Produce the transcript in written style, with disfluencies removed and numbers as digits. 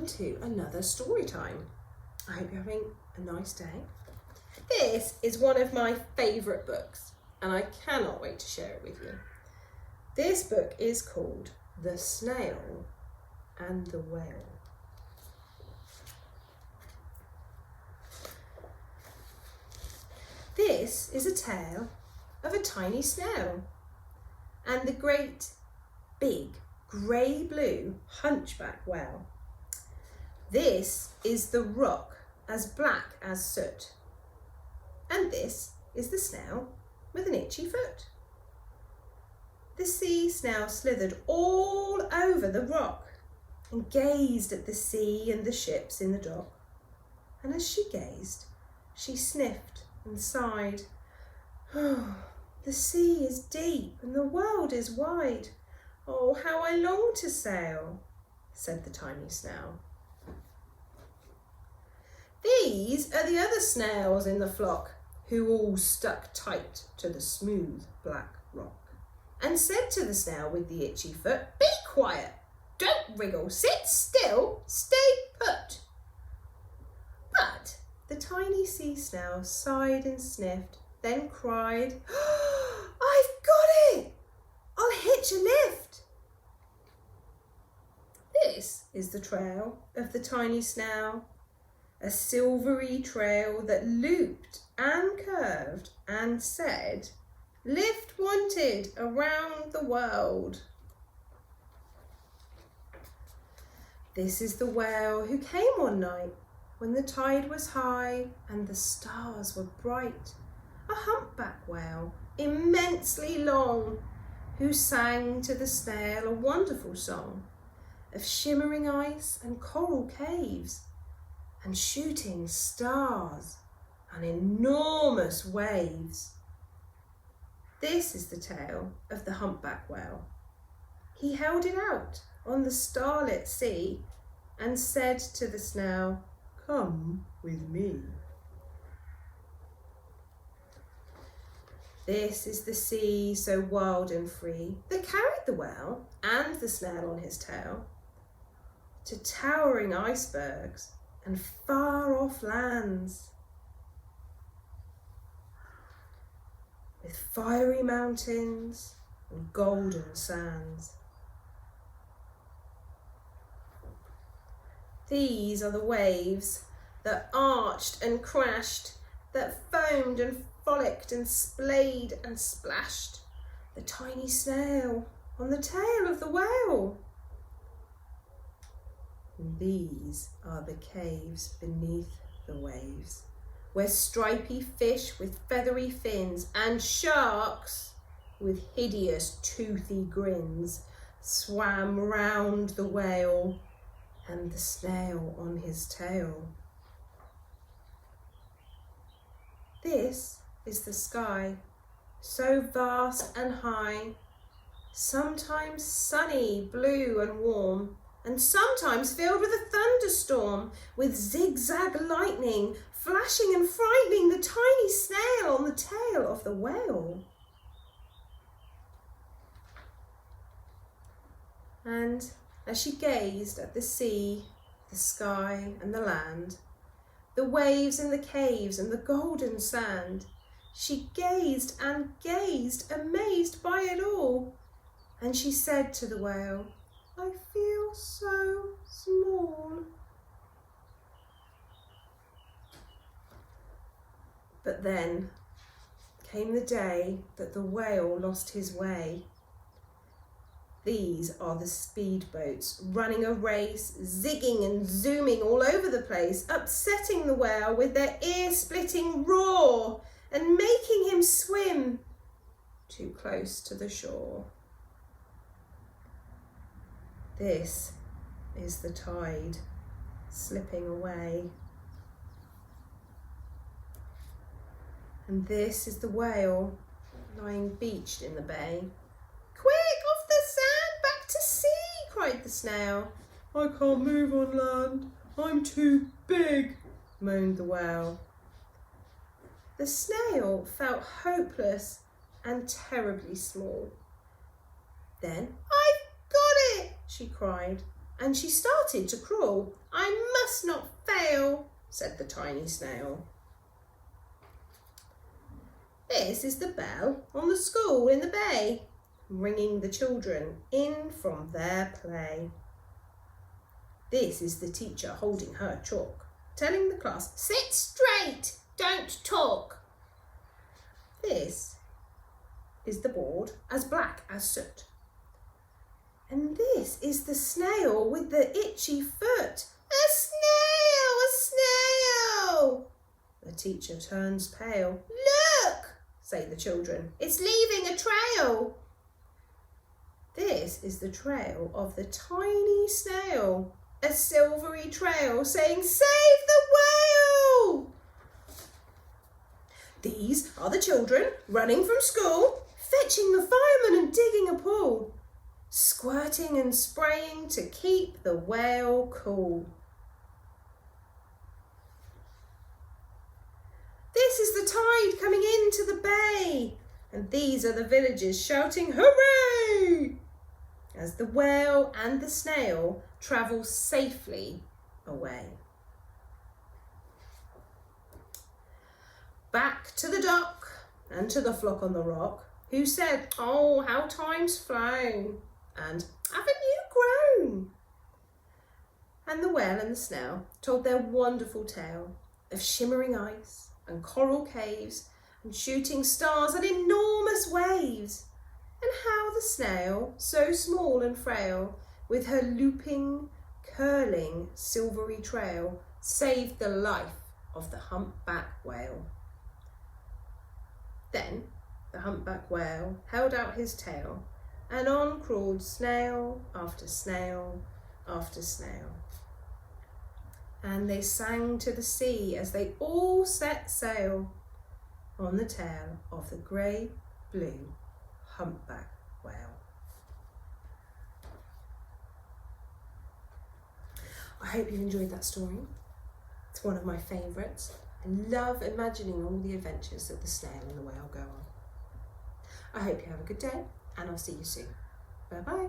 welcome to another story time. I hope you're having a nice day. This is one of my favourite books and I cannot wait to share it with you. This book is called The Snail and the Whale. This is a tale of a tiny snail and the great, big, grey-blue hunchback whale. This is the rock as black as soot. And this is the snail with an itchy foot. The sea snail slithered all over the rock and gazed at the sea and the ships in the dock. And as she gazed, she sniffed and sighed. Oh, the sea is deep and the world is wide. Oh, how I long to sail, said the tiny snail. These are the other snails in the flock, who all stuck tight to the smooth black rock, and said to the snail with the itchy foot, "Be quiet, don't wriggle, sit still, stay put." But the tiny sea snail sighed and sniffed, then cried, "I've got it! I'll hitch a lift." This is the trail of the tiny snail, a silvery trail that looped and curved and said, "Lift wanted around the world." This is the whale who came one night when the tide was high and the stars were bright, a humpback whale, immensely long, who sang to the snail a wonderful song of shimmering ice and coral caves and shooting stars and enormous waves. This is the tale of the humpback whale. He held it out on the starlit sea and said to the snail, "Come with me." This is the sea so wild and free that carried the whale and the snail on his tail to towering icebergs and far off lands, with fiery mountains and golden sands. These are the waves that arched and crashed, that foamed and frolicked and splayed and splashed the tiny snail on the tail of the whale. And these are the caves beneath the waves, where stripy fish with feathery fins and sharks with hideous toothy grins swam round the whale and the snail on his tail. This is the sky, so vast and high, sometimes sunny, blue and warm, and sometimes filled with a thunderstorm, with zigzag lightning flashing and frightening the tiny snail on the tail of the whale. And as she gazed at the sea, the sky and the land, the waves and the caves and the golden sand, she gazed and gazed, amazed by it all. And she said to the whale, "I feel so small." But then came the day that the whale lost his way. These are the speedboats running a race, zigging and zooming all over the place, upsetting the whale with their ear-splitting roar and making him swim too close to the shore. This is the tide slipping away. And this is the whale lying beached in the bay. "Quick, off the sand, back to sea," cried the snail. "I can't move on land, I'm too big," moaned the whale. The snail felt hopeless and terribly small. Then, "I've got it," she cried, and she started to crawl. "I must not fail," said the tiny snail. This is the bell on the school in the bay, ringing the children in from their play. This is the teacher holding her chalk, telling the class, "Sit straight, don't talk." This is the board as black as soot. And this is the snail with the itchy foot. "A snail, a snail!" The teacher turns pale. "Look," say the children, "it's leaving a trail." This is the trail of the tiny snail, a silvery trail saying, "Save the whale!" These are the children running from school, fetching the fireman and digging a pool, squirting and spraying to keep the whale cool. This is the tide coming into the bay, and these are the villagers shouting "Hooray!" as the whale and the snail travel safely away. Back to the dock and to the flock on the rock, who said, "Oh, how time's flown," and "Haven't you grown?" And the whale and the snail told their wonderful tale of shimmering ice and coral caves and shooting stars and enormous waves, and how the snail, so small and frail, with her looping, curling, silvery trail, saved the life of the humpback whale. Then the humpback whale held out his tail, and on crawled snail after snail after snail. And they sang to the sea as they all set sail on the tail of the grey-blue humpback whale. I hope you enjoyed that story. It's one of my favourites. I love imagining all the adventures that the snail and the whale go on. I hope you have a good day, and I'll see you soon. Bye-bye.